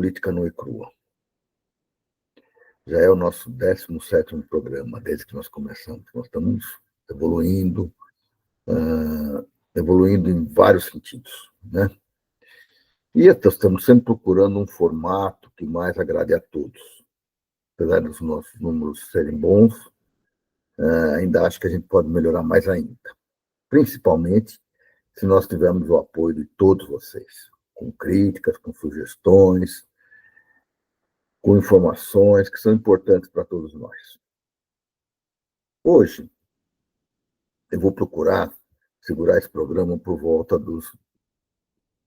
Política Nua e Crua. Já é o nosso 17º programa, desde que nós começamos. Nós estamos evoluindo, evoluindo em vários sentidos, né? E estamos sempre procurando um formato que mais agrade a todos. Apesar dos nossos números serem bons, ainda acho que a gente pode melhorar mais ainda. Principalmente se nós tivermos o apoio de todos vocês, com críticas, com sugestões, com informações que são importantes para todos nós. Hoje, eu vou procurar segurar esse programa por volta dos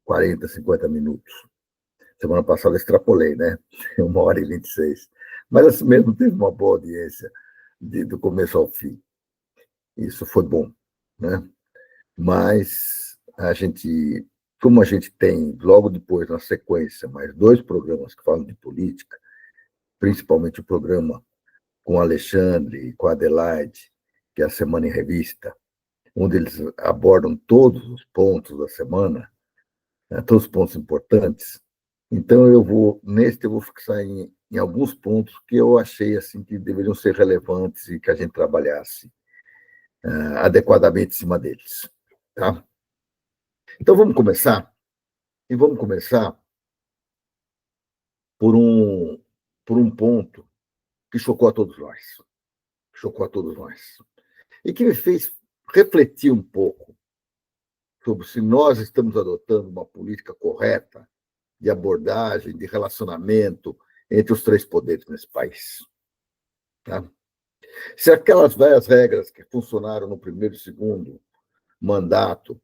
40, 50 minutos. Semana passada eu extrapolei, né? 1h26. Mas assim mesmo teve uma boa audiência do começo ao fim. Isso foi bom, né? Mas como a gente tem logo depois, na sequência, mais 2 programas que falam de política, principalmente o programa com o Alexandre e com a Adelaide, que é a Semana em Revista, onde eles abordam todos os pontos da semana, né, todos os pontos importantes. Então, eu vou fixar em alguns pontos que eu achei assim, que deveriam ser relevantes e que a gente trabalhasse adequadamente em cima deles. Tá? Então, vamos começar? E vamos começar por um ponto que chocou a todos nós. Chocou a todos nós. E que me fez refletir um pouco sobre se nós estamos adotando uma política correta de abordagem, de relacionamento entre os 3 poderes nesse país. Tá? Se aquelas velhas regras que funcionaram no primeiro e segundo mandato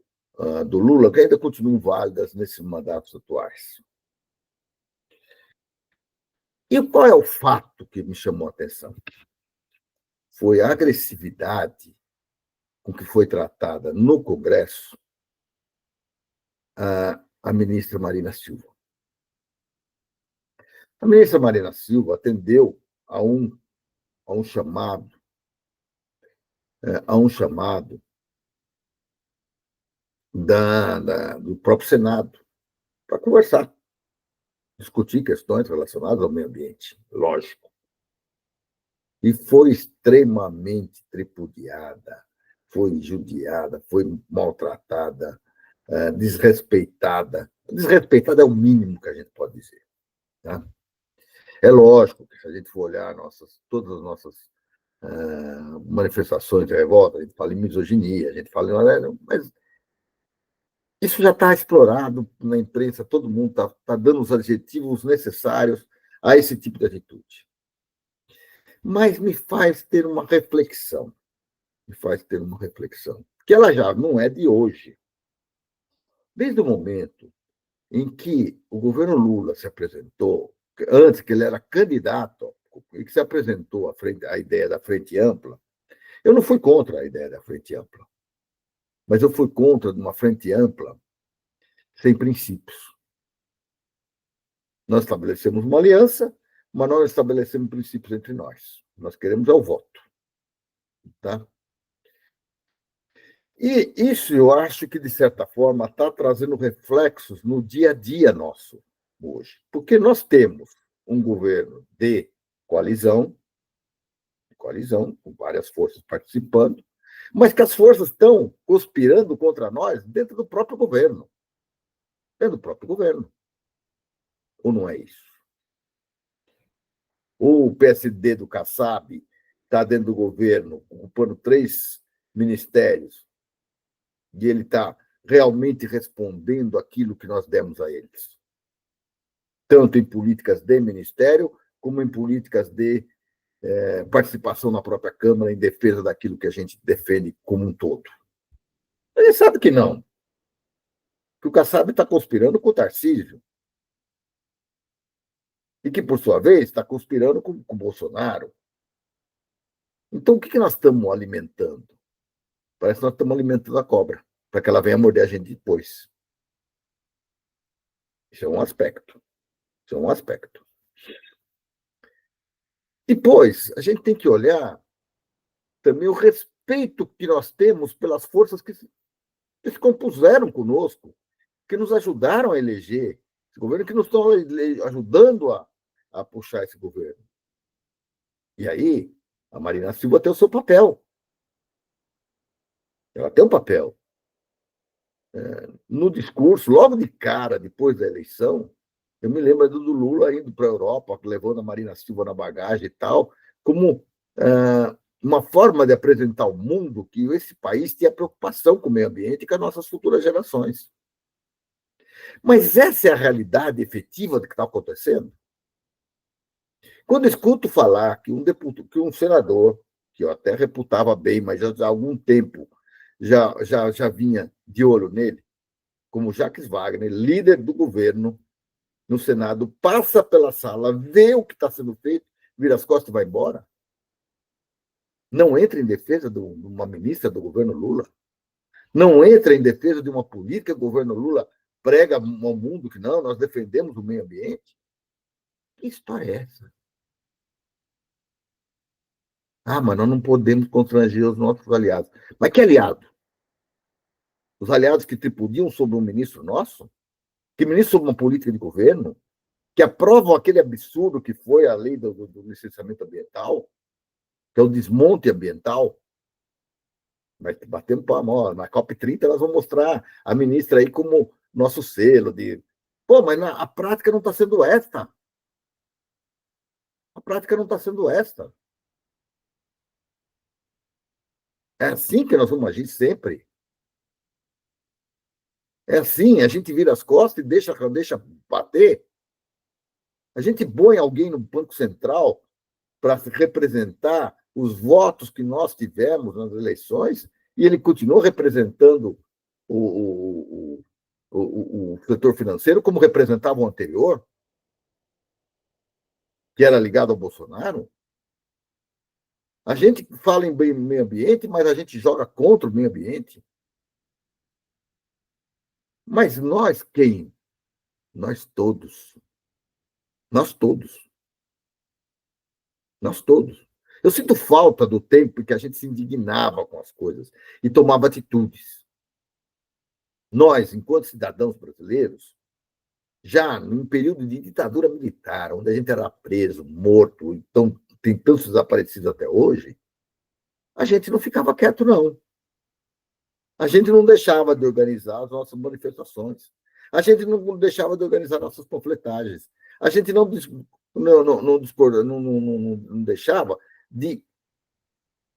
do Lula, que ainda continuam válidas nesses mandatos atuais. E qual é o fato que me chamou a atenção? Foi a agressividade com que foi tratada no Congresso a ministra Marina Silva. A ministra Marina Silva atendeu a um chamado do próprio Senado para conversar, discutir questões relacionadas ao meio ambiente, lógico. E foi extremamente tripudiada, foi injuriada, foi maltratada, desrespeitada. Desrespeitada é o mínimo que a gente pode dizer. Tá? É lógico que se a gente for olhar todas as nossas manifestações de revolta, a gente fala em misoginia, a gente fala em... Mas isso já está explorado na imprensa, todo mundo está dando os adjetivos necessários a esse tipo de atitude. Mas me faz ter uma reflexão, que ela já não é de hoje. Desde o momento em que o governo Lula se apresentou, antes que ele era candidato, e que se apresentou a ideia da Frente Ampla, eu não fui contra a ideia da Frente Ampla, mas eu fui contra uma Frente Ampla sem princípios. Nós estabelecemos uma aliança, mas nós estabelecemos princípios entre nós. Nós queremos o voto. Tá? E isso eu acho que, de certa forma, está trazendo reflexos no dia a dia nosso hoje. Porque nós temos um governo de coalizão, com várias forças participando, mas que as forças estão conspirando contra nós dentro do próprio governo. Dentro do próprio governo. Ou não é isso? O PSD do Kassab está dentro do governo, ocupando 3 ministérios, e ele está realmente respondendo aquilo que nós demos a eles. Tanto em políticas de ministério, como em políticas de participação na própria Câmara em defesa daquilo que a gente defende como um todo. A gente sabe que não. Que o Kassab está conspirando com o Tarcísio. E que, por sua vez, está conspirando com o Bolsonaro. Então, o que nós estamos alimentando? Parece que nós estamos alimentando a cobra, para que ela venha morder a gente depois. Isso é um aspecto. Depois, a gente tem que olhar também o respeito que nós temos pelas forças que se compuseram conosco, que nos ajudaram a eleger governo que não estão ajudando a puxar esse governo. E aí, a Marina Silva tem o seu papel. Ela tem um papel. No discurso, logo de cara, depois da eleição, eu me lembro do Lula indo para a Europa, levando a Marina Silva na bagagem e tal, como uma forma de apresentar ao mundo que esse país tinha preocupação com o meio ambiente e com as nossas futuras gerações. Mas essa é a realidade efetiva do que está acontecendo? Quando escuto falar que que um senador, que eu até reputava bem, mas já há algum tempo já vinha de olho nele, como Jacques Wagner, líder do governo no Senado, passa pela sala, vê o que está sendo feito, vira as costas e vai embora. Não entra em defesa de uma ministra do governo Lula. Não entra em defesa de uma política que o governo Lula prega ao mundo que não, nós defendemos o meio ambiente. Que história é essa? Ah, mas nós não podemos constranger os nossos aliados. Mas que aliado? Os aliados que tripudiam sobre um ministro nosso? Que ministro sobre uma política de governo? Que aprovam aquele absurdo que foi a lei do licenciamento ambiental? Que é o desmonte ambiental? Mas batemos palma, na COP30 elas vão mostrar a ministra aí como nosso selo de... Pô, mas a prática não está sendo esta. A prática não está sendo esta. É assim que nós vamos agir sempre. É assim, a gente vira as costas e deixa bater. A gente põe alguém no Banco Central para representar os votos que nós tivemos nas eleições e ele continuou representando o setor financeiro como representava o anterior, que era ligado ao Bolsonaro. A gente fala em meio ambiente, mas a gente joga contra o meio ambiente. Mas nós quem? Nós todos. Nós todos. Nós todos. Eu sinto falta do tempo em que a gente se indignava com as coisas e tomava atitudes. Nós, enquanto cidadãos brasileiros, já num período de ditadura militar, onde a gente era preso, morto, então tem tantos desaparecidos até hoje, a gente não ficava quieto, não. A gente não deixava de organizar as nossas manifestações. A gente não deixava de organizar nossas panfletagens. A gente não deixava de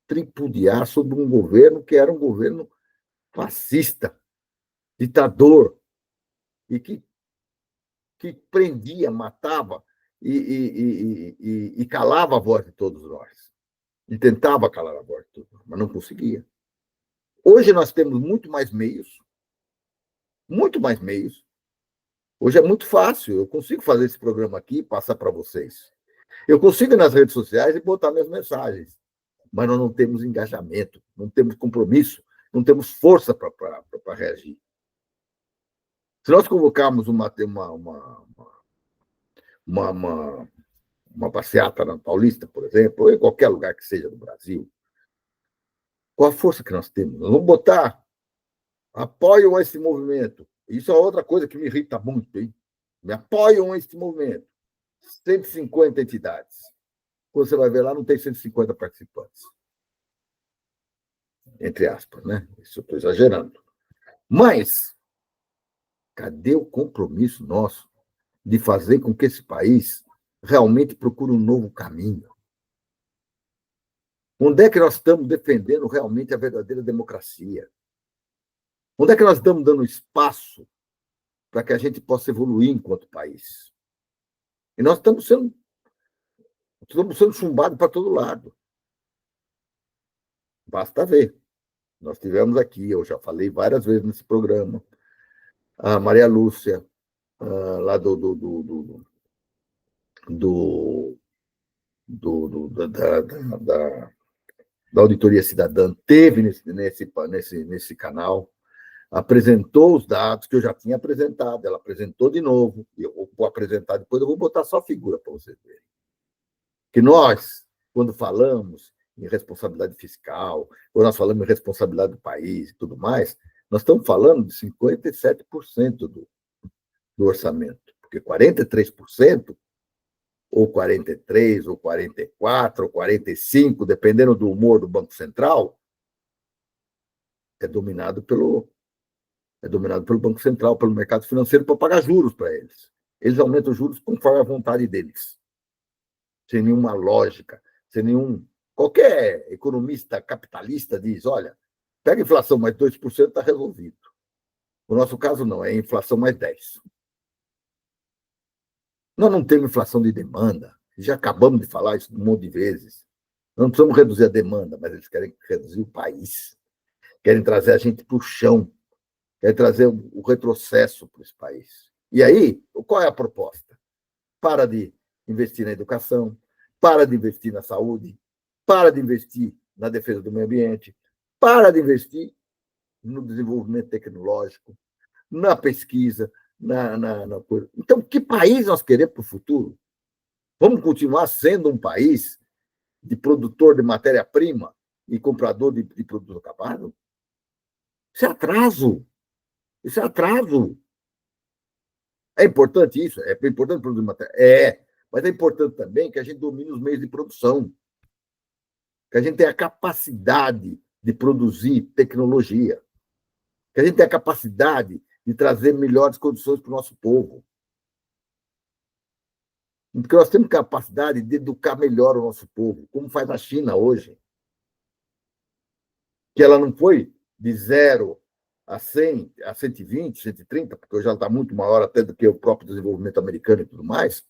tripudiar sobre um governo que era um governo fascista, ditador, e que prendia, matava e calava a voz de todos nós. E tentava calar a voz de todos nós, mas não conseguia. Hoje nós temos muito mais meios, muito mais meios. Hoje é muito fácil, eu consigo fazer esse programa aqui e passar para vocês. Eu consigo ir nas redes sociais e botar minhas mensagens, mas nós não temos engajamento, não temos compromisso, não temos força para reagir. Se nós convocarmos uma passeata na Paulista, por exemplo, ou em qualquer lugar que seja do Brasil, qual a força que nós temos? Nós vamos botar apoiam esse movimento. Isso é outra coisa que me irrita muito, hein? Me apoiam esse movimento. 150 entidades. Quando você vai ver lá, não tem 150 participantes. Entre aspas, né? Isso eu estou exagerando. Mas, cadê o compromisso nosso de fazer com que esse país realmente procure um novo caminho? Onde é que nós estamos defendendo realmente a verdadeira democracia? Onde é que nós estamos dando espaço para que a gente possa evoluir enquanto país? E nós estamos sendo chumbados para todo lado. Basta ver. Nós tivemos aqui, eu já falei várias vezes nesse programa, a Maria Lúcia, lá da Auditoria Cidadã, teve nesse canal, apresentou os dados que eu já tinha apresentado, ela apresentou de novo, e eu vou apresentar depois, eu vou botar só a figura para vocês verem. Que nós, quando falamos em responsabilidade fiscal, quando nós falamos em responsabilidade do país e tudo mais, nós estamos falando de 57% do orçamento. porque 43%, ou 43%, ou 44%, ou 45%, dependendo do humor do Banco Central, é dominado pelo Banco Central, pelo mercado financeiro, para pagar juros para eles. Eles aumentam os juros conforme a vontade deles, sem nenhuma lógica, sem nenhum. Qualquer economista capitalista diz: olha, pega a inflação mais 2%, está resolvido. No nosso caso, não, é inflação mais 10%. Nós não temos inflação de demanda, já acabamos de falar isso um monte de vezes. Não precisamos reduzir a demanda, mas eles querem reduzir o país, querem trazer a gente para o chão, querem trazer o retrocesso para esse país. E aí, qual é a proposta? Para de investir na educação, para de investir na saúde, para de investir na defesa do meio ambiente, para de investir no desenvolvimento tecnológico, na pesquisa, na coisa. Então, que país nós queremos para o futuro? Vamos continuar sendo um país de produtor de matéria-prima e comprador de produto acabado? Isso é atraso. Isso é atraso. É importante isso? É importante produzir matéria? É. Mas é importante também que a gente domine os meios de produção, que a gente tenha a capacidade de produzir tecnologia, que a gente tenha a capacidade de trazer melhores condições para o nosso povo. Porque nós temos capacidade de educar melhor o nosso povo, como faz a China hoje. Que ela não foi de 0 a 100, a 120, 130, porque hoje ela está muito maior até do que o próprio desenvolvimento americano e tudo mais,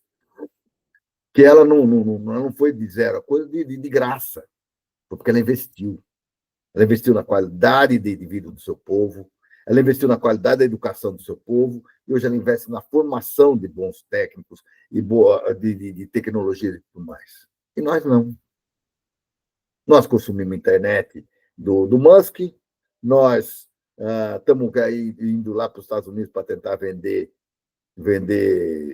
que ela não foi de 0, a coisa de graça, porque ela investiu. Ela investiu na qualidade de vida do seu povo, ela investiu na qualidade da educação do seu povo, e hoje ela investe na formação de bons técnicos e de tecnologia e tudo mais. E nós não. Nós consumimos internet do Musk, nós estamos aí indo lá para os Estados Unidos para tentar vender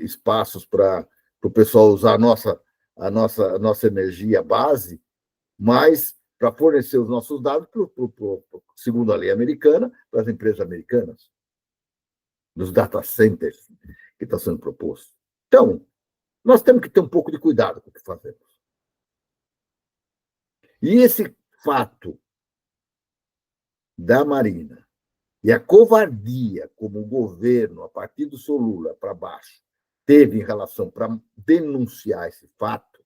espaços para o pessoal usar a nossa energia base, mas para fornecer os nossos dados, segundo a lei americana, para as empresas americanas, dos data centers que estão sendo propostos. Então, nós temos que ter um pouco de cuidado com o que fazemos. E esse fato da Marina e a covardia como o governo, a partir do seu Lula para baixo, teve em relação para denunciar esse fato,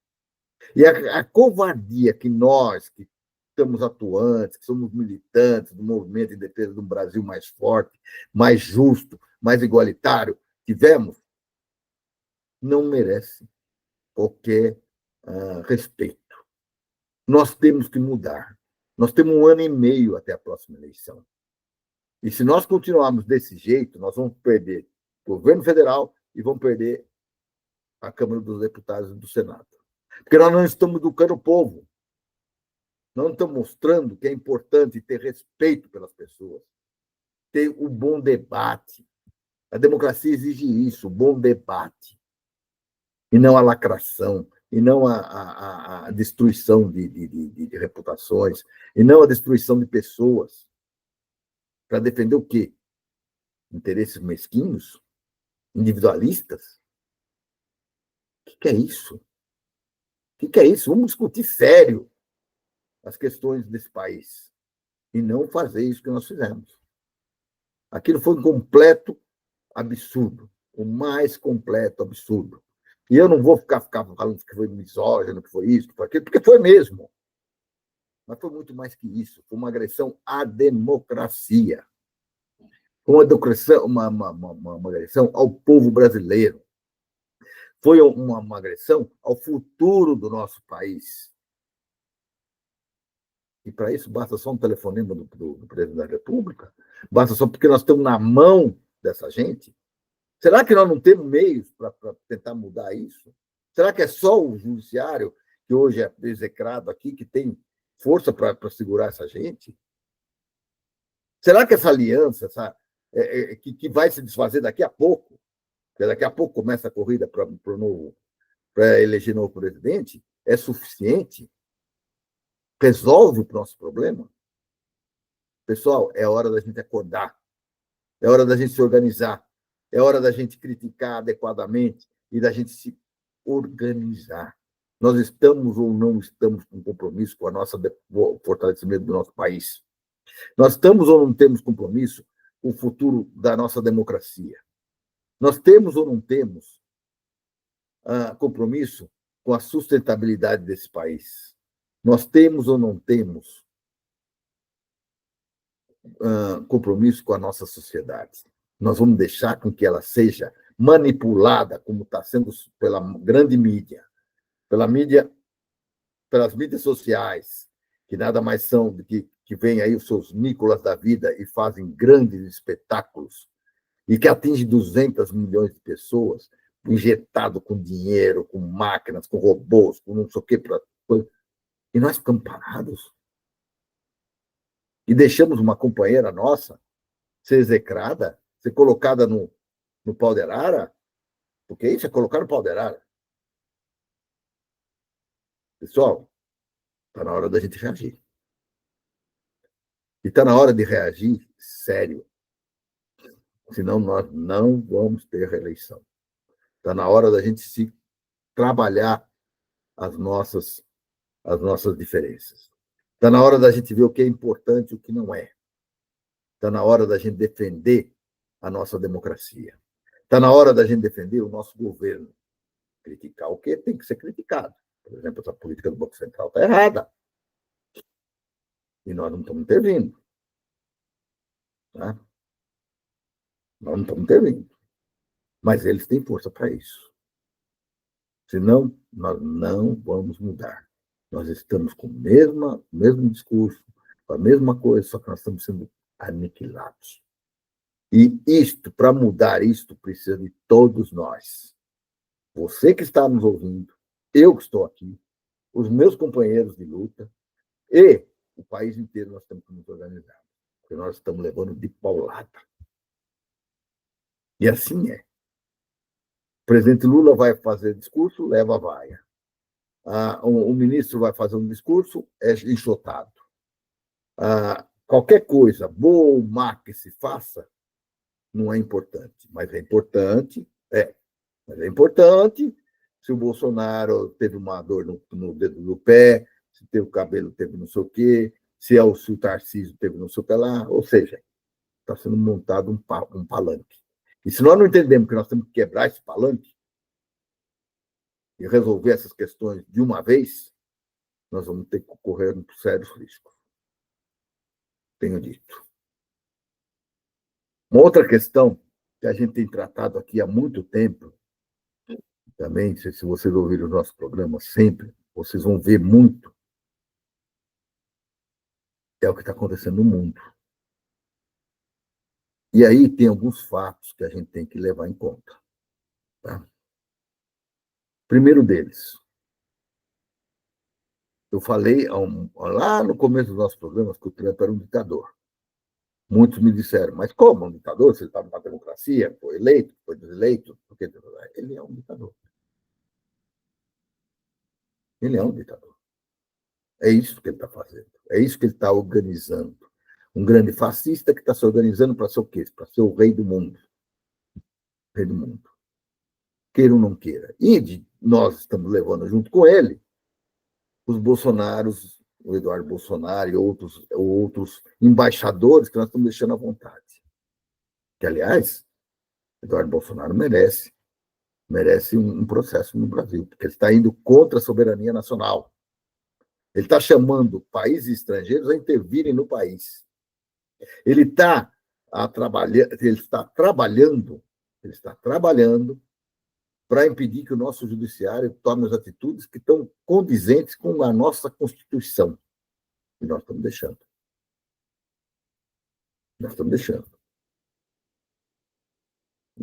e a covardia que nós, que estamos atuantes, que somos militantes do movimento em defesa de um Brasil mais forte, mais justo, mais igualitário, tivemos, não merece qualquer respeito. Nós temos que mudar. Nós temos 1 ano e meio até a próxima eleição. E se nós continuarmos desse jeito, nós vamos perder o governo federal e vamos perder a Câmara dos Deputados e do Senado. Porque nós não estamos educando o povo. Não estamos mostrando que é importante ter respeito pelas pessoas, ter um bom debate. A democracia exige isso, o bom debate. E não a lacração, e não a destruição de reputações, e não a destruição de pessoas. Para defender o quê? Interesses mesquinhos? Individualistas? O que é isso? O que é isso? Vamos discutir sério as questões desse país e não fazer isso que nós fizemos. Aquilo foi um completo absurdo, o mais completo absurdo. E eu não vou ficar falando que foi misógino, que foi isso, que foi aquilo, porque foi mesmo. Mas foi muito mais que isso. Foi uma agressão à democracia. Foi uma agressão ao povo brasileiro. Foi uma agressão ao futuro do nosso país. E para isso basta só um telefonema do presidente da República? Basta só porque nós estamos na mão dessa gente? Será que nós não temos meios para tentar mudar isso? Será que é só o judiciário, que hoje é execrado aqui, que tem força para segurar essa gente? Será que essa aliança, que vai se desfazer daqui a pouco, porque daqui a pouco começa a corrida para eleger novo presidente, é suficiente? Resolve o nosso problema? Pessoal, é hora da gente acordar, é hora da gente se organizar, É hora da gente criticar adequadamente e da gente se organizar. Nós estamos ou não estamos com compromisso com o fortalecimento do nosso país? Nós estamos ou não temos compromisso com o futuro da nossa democracia? Nós temos ou não temos compromisso com a sustentabilidade desse país? Nós temos ou não temos compromisso com a nossa sociedade? Nós vamos deixar com que ela seja manipulada, como está sendo pela grande mídia, pelas mídias sociais, que nada mais são do que vêm aí os seus Nicolas da vida e fazem grandes espetáculos, e que atinge 200 milhões de pessoas, injetado com dinheiro, com máquinas, com robôs, com não sei o quê. E nós ficamos parados. E deixamos uma companheira nossa ser execrada, ser colocada no pau de arara, porque isso é colocar no pau de arara. Pessoal, está na hora da gente reagir. E está na hora de reagir sério. Senão nós não vamos ter reeleição. Está na hora da gente se trabalhar as nossas diferenças. Está na hora da gente ver o que é importante e o que não é. Está na hora da gente defender a nossa democracia. Está na hora da gente defender o nosso governo. Criticar o que tem que ser criticado. Por exemplo, essa política do Banco Central está errada. E nós não estamos intervindo. Tá? Nós não estamos intervindo. Mas eles têm força para isso. Senão, nós não vamos mudar. Nós estamos com o mesmo discurso, com a mesma coisa, só que nós estamos sendo aniquilados. E para mudar isto, precisa de todos nós. Você que está nos ouvindo, eu que estou aqui, os meus companheiros de luta e o país inteiro nós temos que nos organizar. Porque nós estamos levando de paulada. E assim é. O presidente Lula vai fazer discurso, leva a vaia. O ministro vai fazer um discurso, é enxotado. Qualquer coisa, boa ou má que se faça, não é importante. Mas é importante, se o Bolsonaro teve uma dor no dedo do pé, se teve o cabelo, teve não sei o quê, se o Tarcísio teve não sei o que lá, ou seja, está sendo montado um palanque. E se nós não entendemos que nós temos que quebrar esse palanque e resolver essas questões de uma vez, nós vamos ter que correr sérios riscos. Tenho dito. Uma outra questão que a gente tem tratado aqui há muito tempo, também, se vocês ouvirem o nosso programa sempre, vocês vão ver muito, é o que está acontecendo no mundo. E aí tem alguns fatos que a gente tem que levar em conta. Tá? Primeiro deles, eu falei lá no começo dos nossos programas que o Trump era um ditador. Muitos me disseram, mas como um ditador? Se ele estava na democracia, foi eleito, foi deseleito? Porque ele é um ditador. Ele é um ditador. É isso que ele está fazendo. É isso que ele está organizando. Um grande fascista que está se organizando para ser o quê? Para ser o rei do mundo. Rei do mundo. Queira ou não queira. E nós estamos levando junto com ele os Bolsonaros, o Eduardo Bolsonaro e outros embaixadores que nós estamos deixando à vontade. Que, aliás, Eduardo Bolsonaro merece um processo no Brasil, porque ele está indo contra a soberania nacional. Ele está chamando países estrangeiros a intervirem no país. Ele está trabalhando para impedir que o nosso judiciário tome as atitudes que estão condizentes com a nossa Constituição. E nós estamos deixando. Nós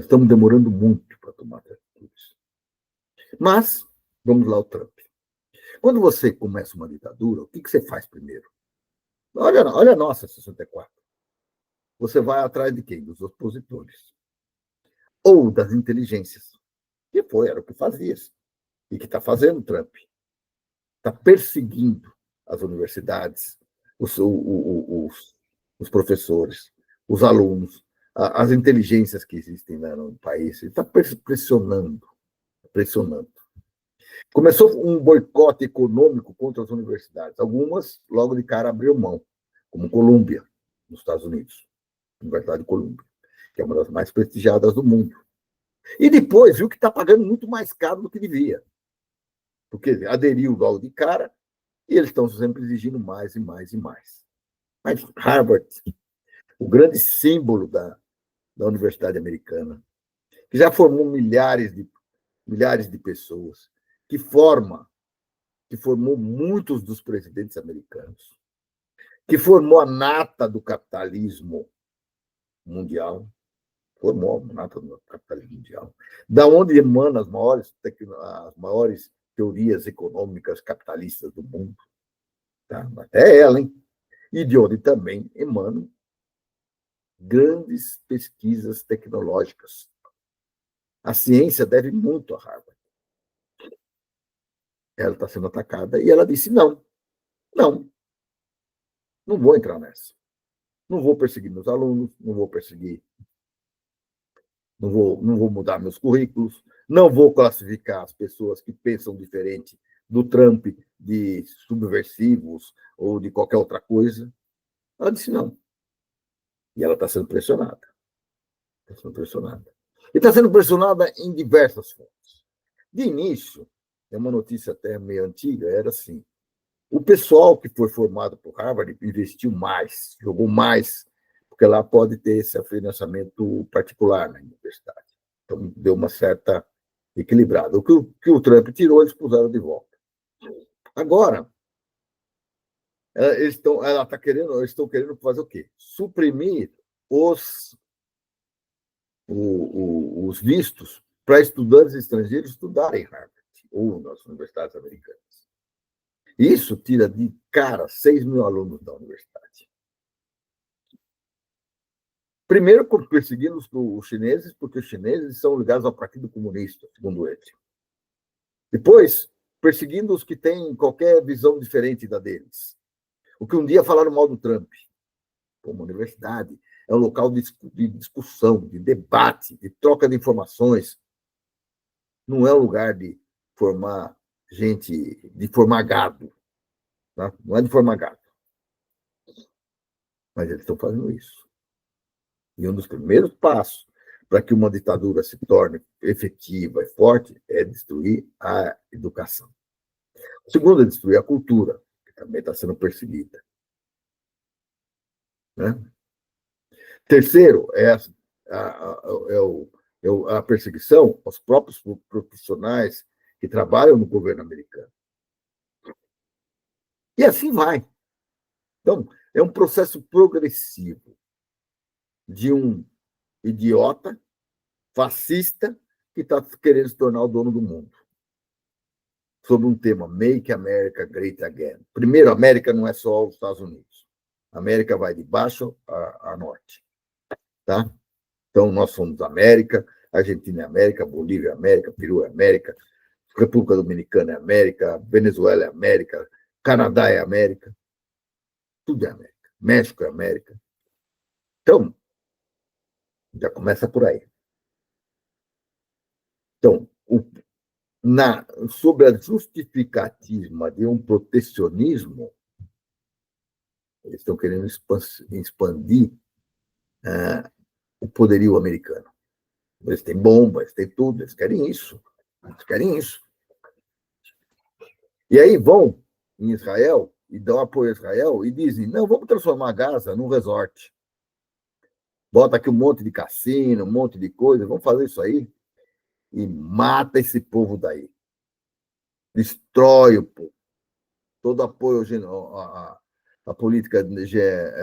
estamos demorando muito para tomar atitudes. Mas, vamos lá ao Trump. Quando você começa uma ditadura, o que você faz primeiro? Olha a nossa 64. Você vai atrás de quem? Dos opositores. Ou das inteligências. Que era o que fazia. E que está fazendo o Trump. Está perseguindo as universidades, os professores, os alunos, as inteligências que existem no país, ele está pressionando, pressionando. Começou um boicote econômico contra as universidades. Algumas, logo de cara, abriram mão, como Colômbia, nos Estados Unidos, Universidade de Colômbia, que é uma das mais prestigiadas do mundo. E depois viu que está pagando muito mais caro do que devia, porque aderiu logo de cara e eles estão sempre exigindo mais e mais e mais. Mas Harvard, o grande símbolo da Universidade Americana, que já formou milhares de pessoas, que formou muitos dos presidentes americanos, que formou a nata do capitalismo mundial, formou a nata do capitalismo mundial, da onde emanam as maiores teorias econômicas capitalistas do mundo, tá? Até ela, hein? E de onde também emanam grandes pesquisas tecnológicas. A ciência deve muito a Harvard. Ela está sendo atacada e ela disse: não, não vou entrar nessa. Não vou perseguir meus alunos, não vou perseguir, não vou mudar meus currículos, não vou classificar as pessoas que pensam diferente do Trump de subversivos ou de qualquer outra coisa. Ela disse não. E ela está sendo pressionada. Está sendo pressionada. E está sendo pressionada em diversas fontes. De início, é uma notícia até meio antiga, era assim: o pessoal que foi formado por Harvard investiu mais, jogou mais, porque lá pode ter esse financiamento particular na universidade. Então, deu uma certa equilibrada. O que o Trump tirou, eles puseram de volta. Agora, eles estão querendo fazer o quê? Suprimir os vistos para estudantes estrangeiros estudarem em Harvard ou nas universidades americanas. Isso tira de cara 6 mil alunos da universidade. Primeiro, perseguindo os chineses, porque os chineses são ligados ao Partido Comunista, segundo ele. Depois, perseguindo os que têm qualquer visão diferente da deles. O que um dia falaram mal do Trump. Como universidade é um local de discussão, de debate, de troca de informações. Não é um lugar de formar gente, de formar gado. Tá? Não é de formar gado. Mas eles estão fazendo isso. E um dos primeiros passos para que uma ditadura se torne efetiva e forte é destruir a educação. O segundo é destruir a cultura, que também está sendo perseguida. Né? Terceiro é a perseguição aos próprios profissionais que trabalham no governo americano. E assim vai. Então, é um processo progressivo de um idiota, fascista, que está querendo se tornar o dono do mundo. Sobre um tema, Make America Great Again. Primeiro, a América não é só os Estados Unidos. A América vai de baixo a norte. Tá? Então, nós somos América, Argentina é América, Bolívia é América, Peru é América, República Dominicana é América, Venezuela é América, Canadá é América, tudo é América. México é América. Então, já começa por aí. Então, sobre a justificativa de um protecionismo, eles estão querendo expandir o poderio americano. Eles têm bombas, eles têm tudo, eles querem isso. Eles querem isso. E aí vão em Israel e dão apoio a Israel e dizem: não, vamos transformar Gaza num resort. Bota aqui um monte de cassino, um monte de coisa, vamos fazer isso aí e mata esse povo daí. Destrói o povo. Todo apoio à política de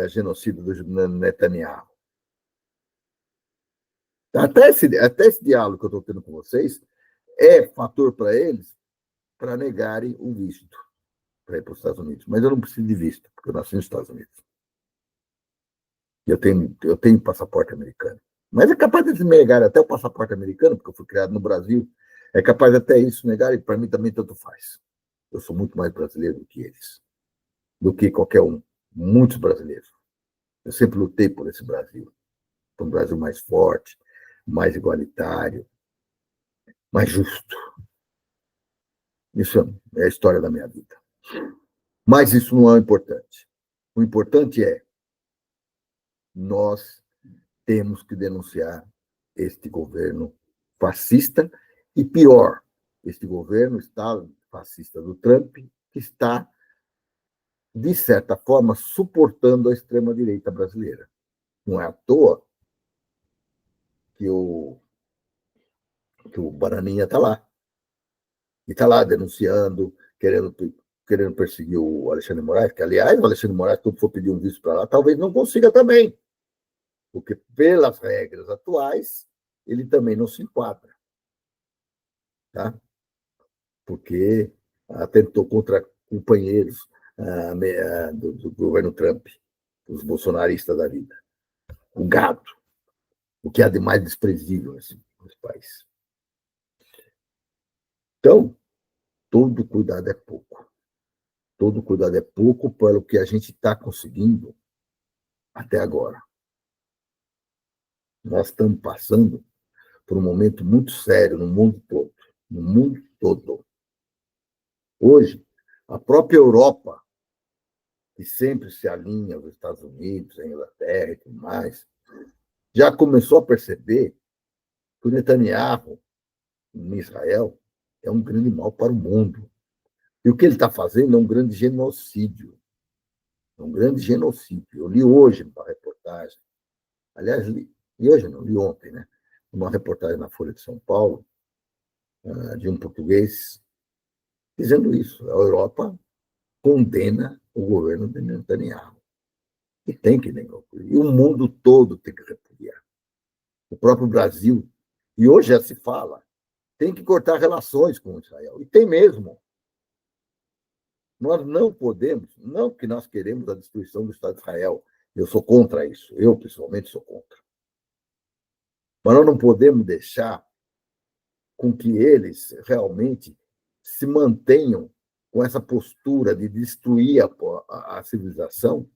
genocídio do Netanyahu. Até esse diálogo que eu estou tendo com vocês é fator para eles para negarem o visto para ir para os Estados Unidos. Mas eu não preciso de visto, porque eu nasci nos Estados Unidos. Eu tenho passaporte americano. Mas é capaz de me negar até o passaporte americano, porque eu fui criado no Brasil. É capaz até isso negar, e para mim também tanto faz. Eu sou muito mais brasileiro do que eles, do que qualquer um. Muitos brasileiros. Eu sempre lutei por esse Brasil. para um Brasil mais forte, mais igualitário, mais justo. Isso é a história da minha vida. Mas isso não é o importante. O importante é nós temos que denunciar este governo fascista e, pior, este governo está fascista do Trump, que está, de certa forma, suportando a extrema-direita brasileira. Não é à toa que o Bananinha está lá. E está lá denunciando, querendo perseguir o Alexandre de Moraes, que, aliás, o Alexandre de Moraes, quando for pedir um visto para lá, talvez não consiga também, porque, pelas regras atuais, ele também não se enquadra. Tá? Porque atentou contra companheiros do governo Trump, os bolsonaristas da vida. O gado, o que há de mais desprezível nesse país. Então, todo cuidado é pouco. Todo cuidado é pouco pelo que a gente está conseguindo até agora. Nós estamos passando por um momento muito sério no mundo todo. No mundo todo. Hoje, a própria Europa, que sempre se alinha aos Estados Unidos, à Inglaterra e tudo mais, já começou a perceber que o Netanyahu, em Israel, é um grande mal para o mundo. E o que ele está fazendo é um grande genocídio. É um grande genocídio. Eu li hoje uma reportagem, aliás, li hoje não, li ontem, né? Uma reportagem na Folha de São Paulo, de um português, dizendo isso. A Europa condena o governo de Netanyahu. E tem que negar. E o mundo todo tem que repudiar. O próprio Brasil. E hoje já se fala, tem que cortar relações com Israel. E tem mesmo. Nós não podemos, não que nós queremos a destruição do Estado de Israel. Eu sou contra isso. Eu, pessoalmente, sou contra. Mas nós não podemos deixar com que eles realmente se mantenham com essa postura de destruir a civilização,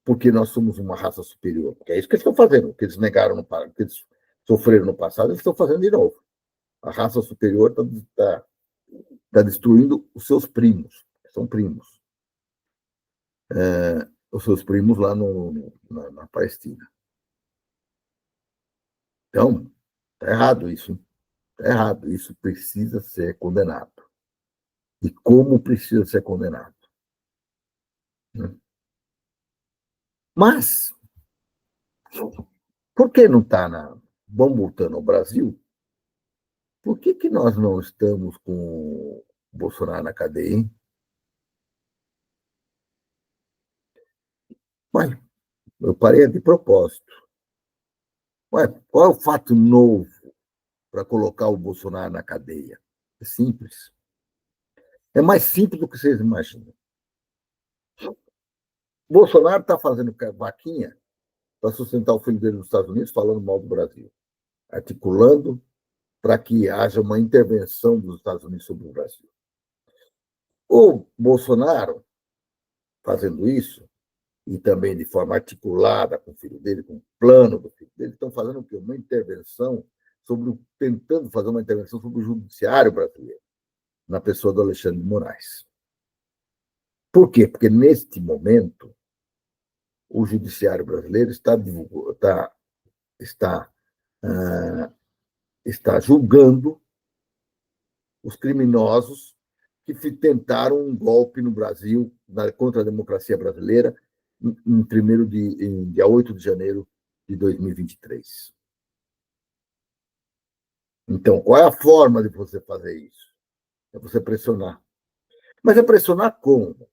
porque nós somos uma raça superior. Porque é isso que eles estão fazendo, o que eles negaram no passado, que eles sofreram no passado, eles estão fazendo de novo. A raça superior está destruindo os seus primos, são primos. Os seus primos lá na Palestina. Então, está errado isso. Está errado. Isso precisa ser condenado. E como precisa ser condenado. Mas, por que não está na. Vamos voltando ao Brasil, por que nós não estamos com o Bolsonaro na cadeia, hein? Ué, eu parei de propósito. Ué, qual é o fato novo para colocar o Bolsonaro na cadeia? É simples. É mais simples do que vocês imaginam. O Bolsonaro está fazendo vaquinha para sustentar o filho dele nos Estados Unidos, falando mal do Brasil, articulando para que haja uma intervenção dos Estados Unidos sobre o Brasil. O Bolsonaro, fazendo isso, e também de forma articulada com o filho dele, com o plano do filho dele, estão fazendo o quê? Uma intervenção tentando fazer uma intervenção sobre o judiciário brasileiro, na pessoa do Alexandre de Moraes. Por quê? Porque, neste momento, o judiciário brasileiro está julgando os criminosos que tentaram um golpe no Brasil, contra a democracia brasileira, em dia 8 de janeiro de 2023. Então, qual é a forma de você fazer isso? É você pressionar. Mas é pressionar como?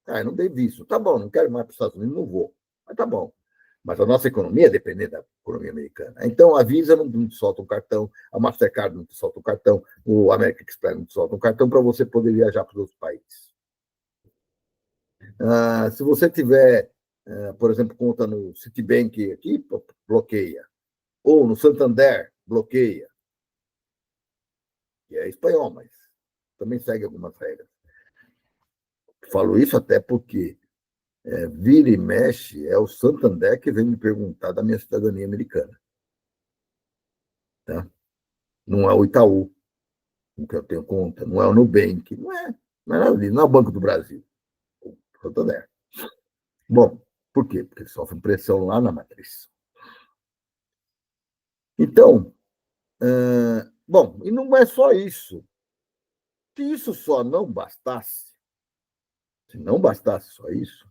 Eu não dei visto. Tá bom, não quero mais para os Estados Unidos, não vou. Mas tá bom. Mas a nossa economia depende da economia americana. Então, a Visa não te solta um cartão, a Mastercard não te solta um cartão, o American Express não te solta um cartão para você poder viajar para os outros países. Se você tiver, por exemplo, conta no Citibank aqui, bloqueia. Ou no Santander, bloqueia. Que é espanhol, mas também segue algumas regras. Falo isso até porque vira e mexe, é o Santander que vem me perguntar da minha cidadania americana. Tá? Não é o Itaú, com que eu tenho conta, não é o Nubank, não é nada disso, não é o Banco do Brasil, o Santander. Bom, por quê? Porque ele sofre pressão lá na matriz. Então, bom, e não é só isso. Se isso só não bastasse, se não bastasse só isso,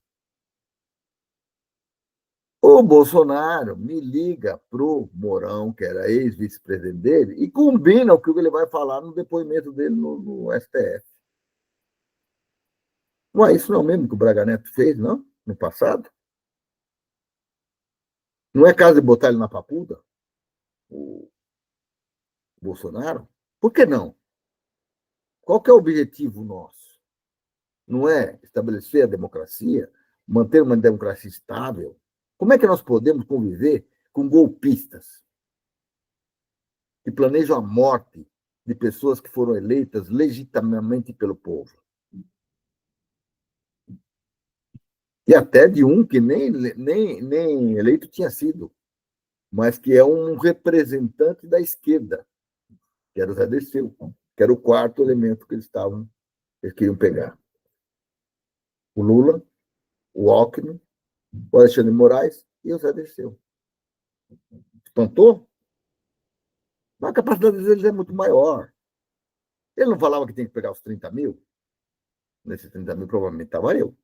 o Bolsonaro me liga pro Mourão, que era ex-vice-presidente dele, e combina o que ele vai falar no depoimento dele no STF. Ué, isso não é o mesmo que o Braga Neto fez, não? No passado? Não é caso de botar ele na papuda, o Bolsonaro? Por que não? Qual que é o objetivo nosso? Não é estabelecer a democracia, manter uma democracia estável? Como é que nós podemos conviver com golpistas que planejam a morte de pessoas que foram eleitas legitimamente pelo povo? E até de um que nem eleito tinha sido, mas que é um representante da esquerda, que era o Zé Dirceu, que era o quarto elemento que eles queriam pegar. O Lula, o Alckmin, o Alexandre de Moraes e o Zé Dirceu. Espantou? Mas a capacidade deles é muito maior. Ele não falava que tem que pegar os 30 mil? Nesses 30 mil, provavelmente estava eu.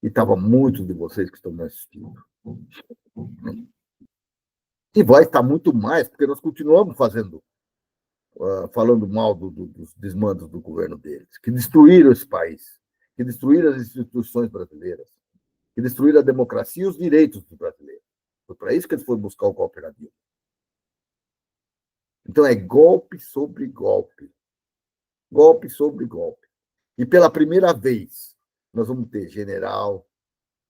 E estava muitos de vocês que estão me assistindo. E vai estar muito mais, porque nós continuamos falando mal dos desmandos do governo deles, que destruíram esse país, que destruíram as instituições brasileiras, que destruíram a democracia e os direitos dos brasileiros. Foi para isso que eles foram buscar o golpe na Dilma. Então, é golpe sobre golpe. Golpe sobre golpe. E pela primeira vez, nós vamos ter general,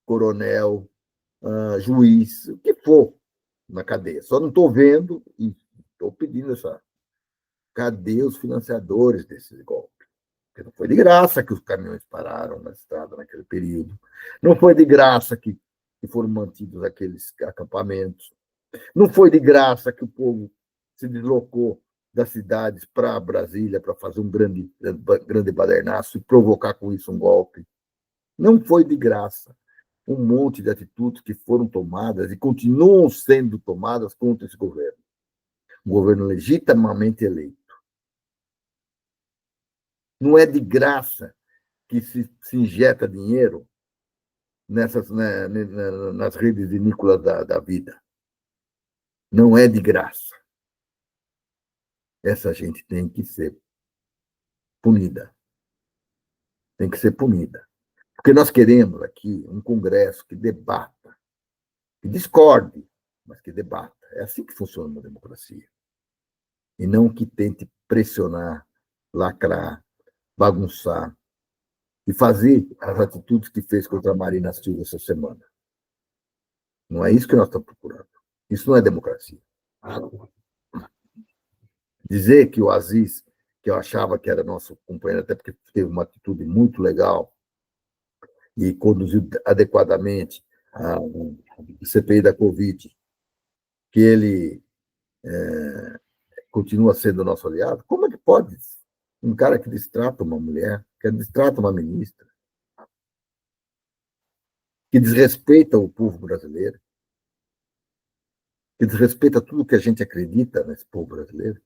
coronel, juiz, o que for na cadeia. Só não estou vendo e estou pedindo essa. Cadê os financiadores desses golpes? Porque não foi de graça que os caminhões pararam na estrada naquele período. Não foi de graça que foram mantidos aqueles acampamentos. Não foi de graça que o povo se deslocou das cidades para Brasília para fazer um grande badernaço e provocar com isso um golpe. Não foi de graça. Um monte de atitudes que foram tomadas e continuam sendo tomadas contra esse governo. Um governo legitimamente eleito. Não é de graça que se injeta dinheiro nas redes vinícolas da vida. Não é de graça. Essa gente tem que ser punida. Tem que ser punida. Porque nós queremos aqui um Congresso que debata, que discorde, mas que debata. É assim que funciona uma democracia. E não que tente pressionar, lacrar, bagunçar e fazer as atitudes que fez contra a Marina Silva essa semana. Não é isso que nós estamos procurando. Isso não é democracia. Dizer que o Aziz, que eu achava que era nosso companheiro, até porque teve uma atitude muito legal e conduziu adequadamente a CPI da Covid, que ele continua sendo nosso aliado, como é que pode um cara que destrata uma mulher, que destrata uma ministra, que desrespeita o povo brasileiro, que desrespeita tudo que a gente acredita nesse povo brasileiro?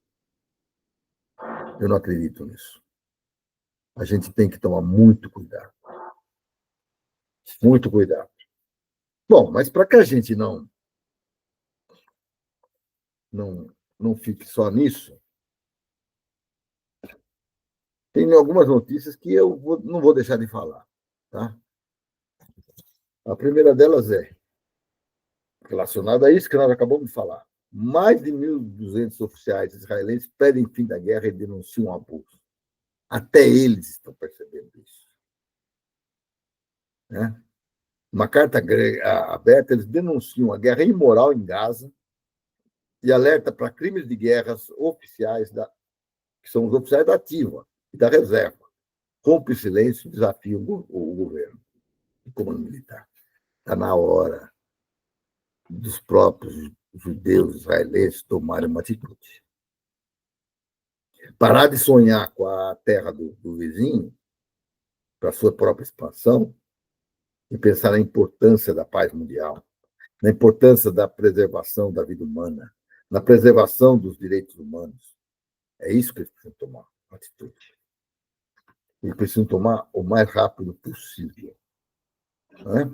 Eu não acredito nisso. A gente tem que tomar muito cuidado. Muito cuidado. Bom, mas para que a gente não fique só nisso, tem algumas notícias que não vou deixar de falar. Tá? A primeira delas é relacionada a isso que nós acabamos de falar. Mais de 1.200 oficiais israelenses pedem fim da guerra e denunciam abuso. Até eles estão percebendo isso. Né? Uma carta aberta, eles denunciam a guerra imoral em Gaza e alerta para crimes de guerras oficiais, que são os oficiais da ativa e da reserva. Rompe o silêncio e desafia o governo. do comando militar. Está na hora dos próprios judeus israelenses tomarem uma atitude. Parar de sonhar com a terra do vizinho para sua própria expansão e pensar na importância da paz mundial, na importância da preservação da vida humana, na preservação dos direitos humanos. É isso que eles precisam tomar atitude. Eles precisam tomar o mais rápido possível. Não é?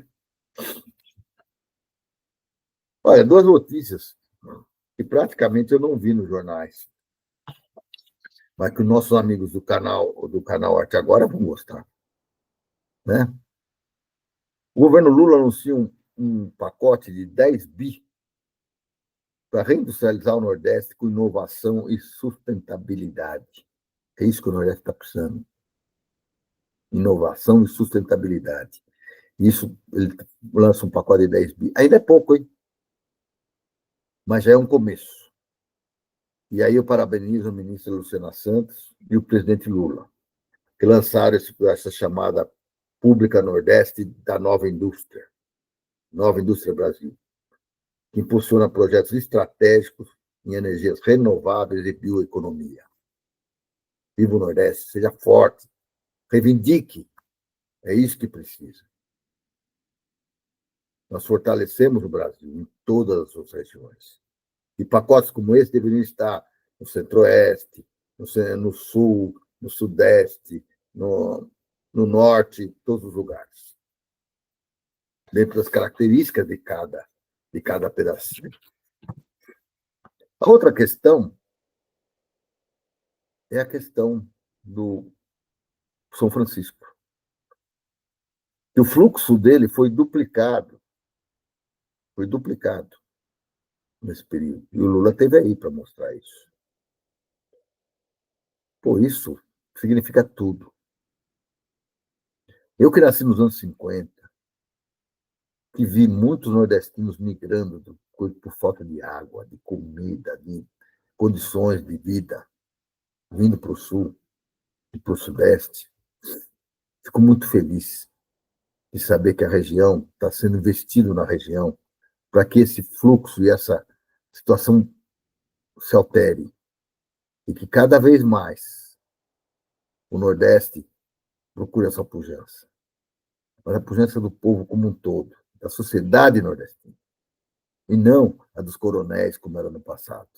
Olha, duas notícias que praticamente eu não vi nos jornais, mas que os nossos amigos do canal Arte Agora vão gostar. Né? O governo Lula anuncia um pacote de 10 bi para reindustrializar o Nordeste com inovação e sustentabilidade. É isso que o Nordeste está precisando. Inovação e sustentabilidade. Isso, ele lança um pacote de 10 bi. Ainda é pouco, hein? Mas já é um começo. E aí eu parabenizo a ministra Luciana Santos e o presidente Lula, que lançaram essa chamada Pública Nordeste da Nova Indústria Brasil, que impulsiona projetos estratégicos em energias renováveis e bioeconomia. Viva o Nordeste, seja forte, reivindique, é isso que precisa. Nós fortalecemos o Brasil em todas as regiões. E pacotes como esse deveriam estar no Centro-Oeste, no Sul, no Sudeste, no Norte, em todos os lugares. Dentro das características de cada pedacinho. A outra questão é a questão do São Francisco. E o fluxo dele foi duplicado nesse período. E o Lula esteve aí para mostrar isso. Por isso, significa tudo. Eu que nasci nos anos 50, que vi muitos nordestinos migrando por falta de água, de comida, de condições de vida, vindo para o sul e para o sudeste. Fico muito feliz de saber que a região está sendo investido na região para que esse fluxo e essa situação se altere e que cada vez mais o Nordeste procure essa pujança. Mas a pujança do povo como um todo, da sociedade nordestina, e não a dos coronéis, como era no passado,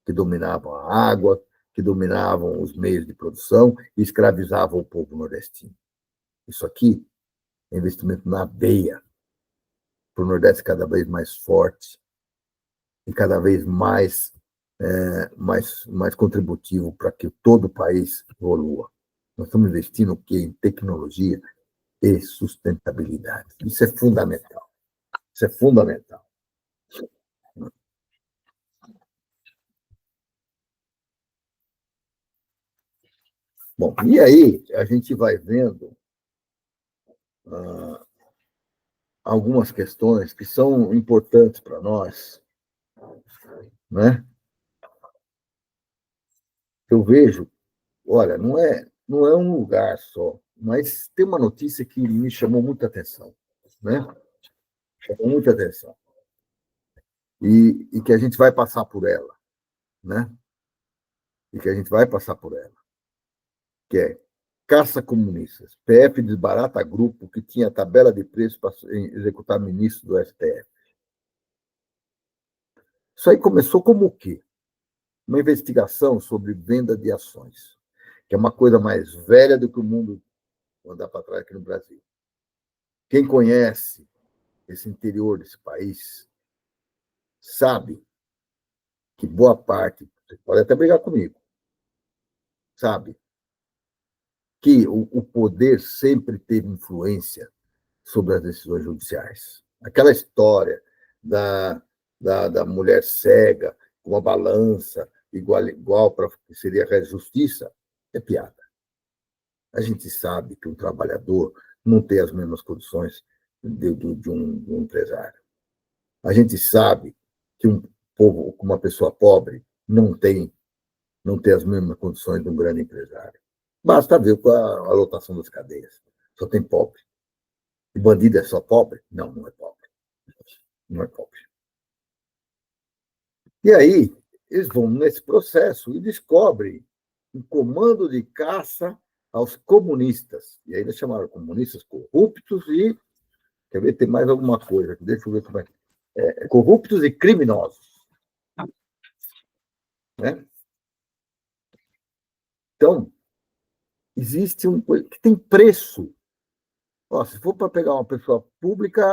que dominavam a água, que dominavam os meios de produção e escravizavam o povo nordestino. Isso aqui é investimento na veia, para o Nordeste cada vez mais forte e cada vez mais contributivo para que todo o país evolua. Nós estamos investindo o quê? Em tecnologia e sustentabilidade. Isso é fundamental. Isso é fundamental. Bom, e aí a gente vai vendo algumas questões que são importantes para nós, né? Eu vejo, olha, não é um lugar só, mas tem uma notícia que me chamou muita atenção, né? Chamou muita atenção. E que a gente vai passar por ela, né? E que a gente vai passar por ela, que é caça comunistas. PF desbarata grupo que tinha tabela de preços para executar ministro do STF. Isso aí começou como o quê? Uma investigação sobre venda de ações, que é uma coisa mais velha do que o mundo andar para trás aqui no Brasil. Quem conhece esse interior desse país sabe que boa parte, você pode até brigar comigo, sabe que o poder sempre teve influência sobre as decisões judiciais. Aquela história da mulher cega com uma balança igual para que seria a justiça é piada. A gente sabe que um trabalhador não tem as mesmas condições de um empresário. A gente sabe que uma pessoa pobre não tem as mesmas condições de um grande empresário. Basta ver com a lotação das cadeias. Só tem pobre. E bandido é só pobre? Não, não é pobre. Não é pobre. E aí, eles vão nesse processo e descobrem um comando de caça aos comunistas. E aí eles chamaram comunistas corruptos e. Quer ver? Tem mais alguma coisa. Deixa eu ver como é. Corruptos e criminosos. Né? Então, existe um coisa que tem preço. Ó, se for para pegar uma pessoa pública,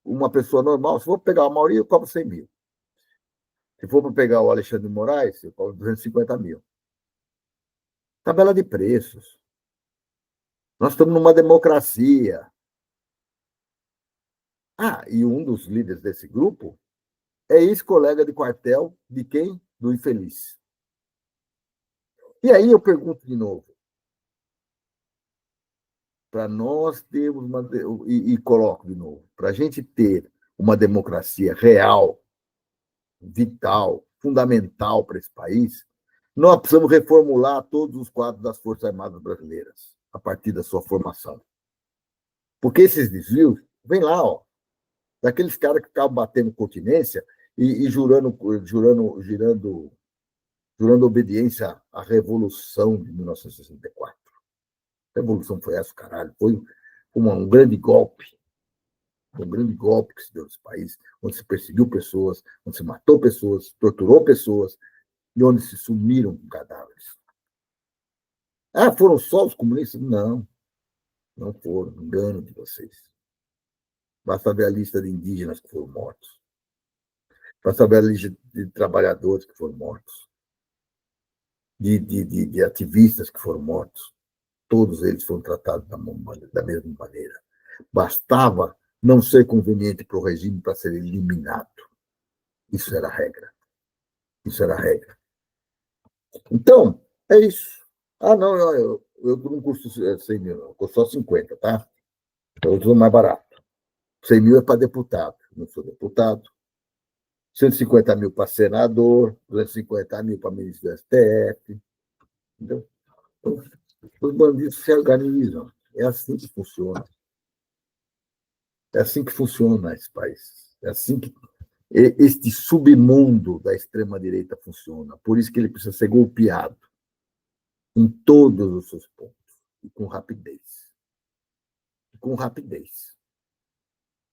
uma pessoa normal, se for pegar a maioria, eu cobro 100 mil. Se for para pegar o Alexandre de Moraes, eu cobro 250 mil. Tabela de preços. Nós estamos numa democracia. Ah, e um dos líderes desse grupo é ex-colega de quartel de quem? Do infeliz. E aí eu pergunto de novo, para nós termos uma. E coloco de novo, para a gente ter uma democracia real, vital, fundamental para esse país, nós precisamos reformular todos os quadros das Forças Armadas Brasileiras, a partir da sua formação. Porque esses desvios, vem lá, ó, daqueles caras que ficavam batendo continência e jurando obediência à Revolução de 1964. A Revolução foi essa, caralho. Foi um grande golpe. Um grande golpe que se deu nesse país, onde se perseguiu pessoas, onde se matou pessoas, torturou pessoas e onde se sumiram com cadáveres. Ah, foram só os comunistas? Não, não foram. Engano de vocês. Basta ver a lista de indígenas que foram mortos. Basta ver a lista de trabalhadores que foram mortos. De ativistas que foram mortos. Todos eles foram tratados da mesma maneira. Bastava não ser conveniente para o regime para ser eliminado. Isso era a regra. Isso era a regra. Então, é isso. Ah, não, eu não custo 100 mil, não. Custo só 50, tá? Então, eu sou mais barato. 100 mil é para deputado. Não sou deputado. 150 mil para senador, 250 mil para ministro do STF. Entendeu? Então, os bandidos se organizam. É assim que funciona. É assim que funciona esse país. É assim que este submundo da extrema-direita funciona. Por isso que ele precisa ser golpeado em todos os seus pontos. E com rapidez. Com rapidez.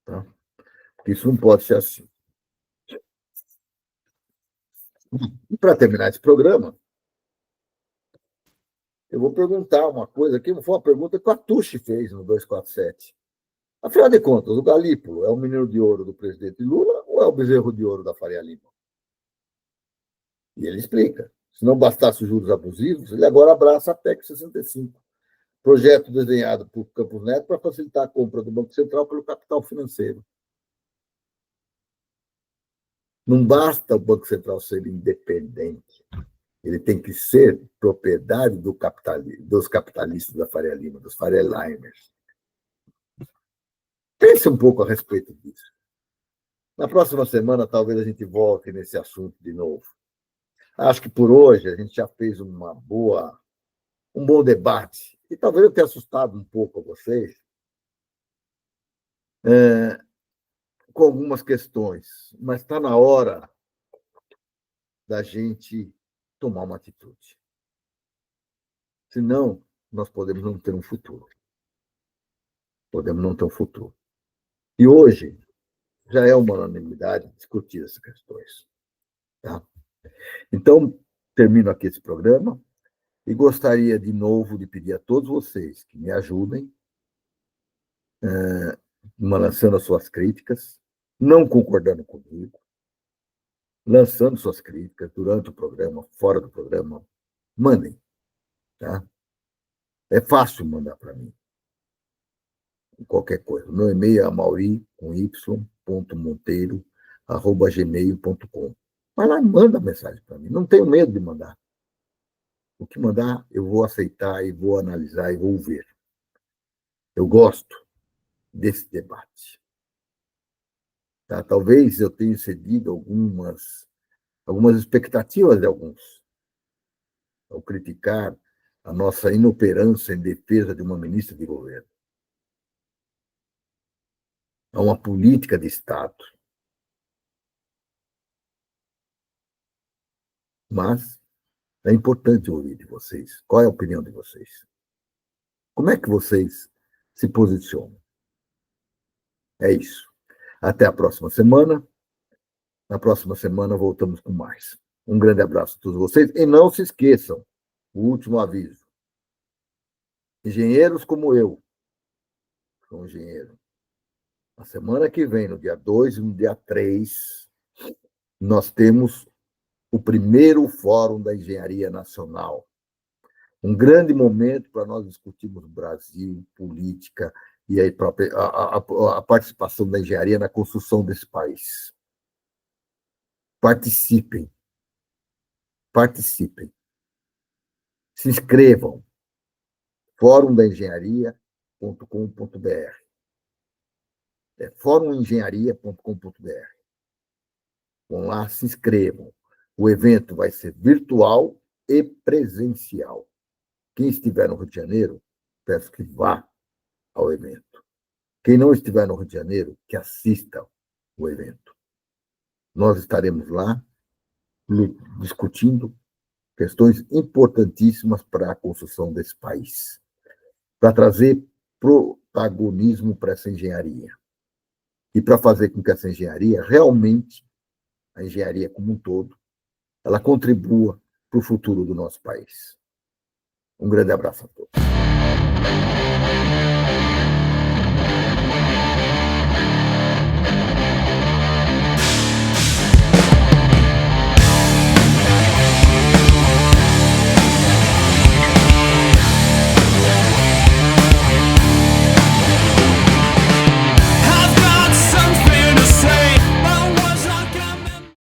Tá? Porque isso não pode ser assim. E para terminar esse programa, eu vou perguntar uma coisa que foi uma pergunta que o Atushi fez no 247. Afinal de contas, o Galípolo é o menino de ouro do presidente Lula ou é o bezerro de ouro da Faria Lima? E ele explica. Se não bastasse os juros abusivos, ele agora abraça a PEC 65, projeto desenhado por Campos Neto para facilitar a compra do Banco Central pelo capital financeiro. Não basta o Banco Central ser independente, ele tem que ser propriedade dos capitalistas da Faria Lima, dos Faria Limers. Pense um pouco a respeito disso. Na próxima semana, talvez a gente volte nesse assunto de novo. Acho que por hoje a gente já fez um bom debate. E talvez eu tenha assustado um pouco a vocês com algumas questões, mas está na hora da gente tomar uma atitude. Senão, nós podemos não ter um futuro. Podemos não ter um futuro. E hoje já é uma unanimidade discutir essas questões. Tá? Então, termino aqui esse programa e gostaria de novo de pedir a todos vocês que me ajudem, lançando as suas críticas, não concordando comigo, lançando suas críticas durante o programa, fora do programa, mandem. Tá? É fácil mandar para mim, qualquer coisa. Meu e-mail é mauri.monteiro@gmail.com. Vai lá e manda mensagem para mim. Não tenho medo de mandar. O que mandar, eu vou aceitar e vou analisar e vou ver. Eu gosto desse debate. Tá? Talvez eu tenha cedido algumas expectativas de alguns, ao criticar a nossa inoperância em defesa de uma ministra de governo. a uma política de Estado. Mas é importante ouvir de vocês. Qual é a opinião de vocês? Como é que vocês se posicionam? É isso. Até a próxima semana. Na próxima semana voltamos com mais. Um grande abraço a todos vocês. E não se esqueçam, o último aviso. Engenheiros como eu, sou engenheiro. Na semana que vem, no dia 2 e no dia 3, nós temos o primeiro Fórum da Engenharia Nacional. Um grande momento para nós discutirmos Brasil, política e a participação da engenharia na construção desse país. Participem. Participem. Se inscrevam. fórumdaengenharia.com.br. fórumengenharia.com.br. Vão lá, se inscrevam. O evento vai ser virtual e presencial. Quem estiver no Rio de Janeiro, peço que vá ao evento. Quem não estiver no Rio de Janeiro, que assista o evento. Nós estaremos lá discutindo questões importantíssimas para a construção desse país, para trazer protagonismo para essa engenharia e para fazer com que essa engenharia realmente, a engenharia como um todo, ela contribua para o futuro do nosso país. Um grande abraço a todos.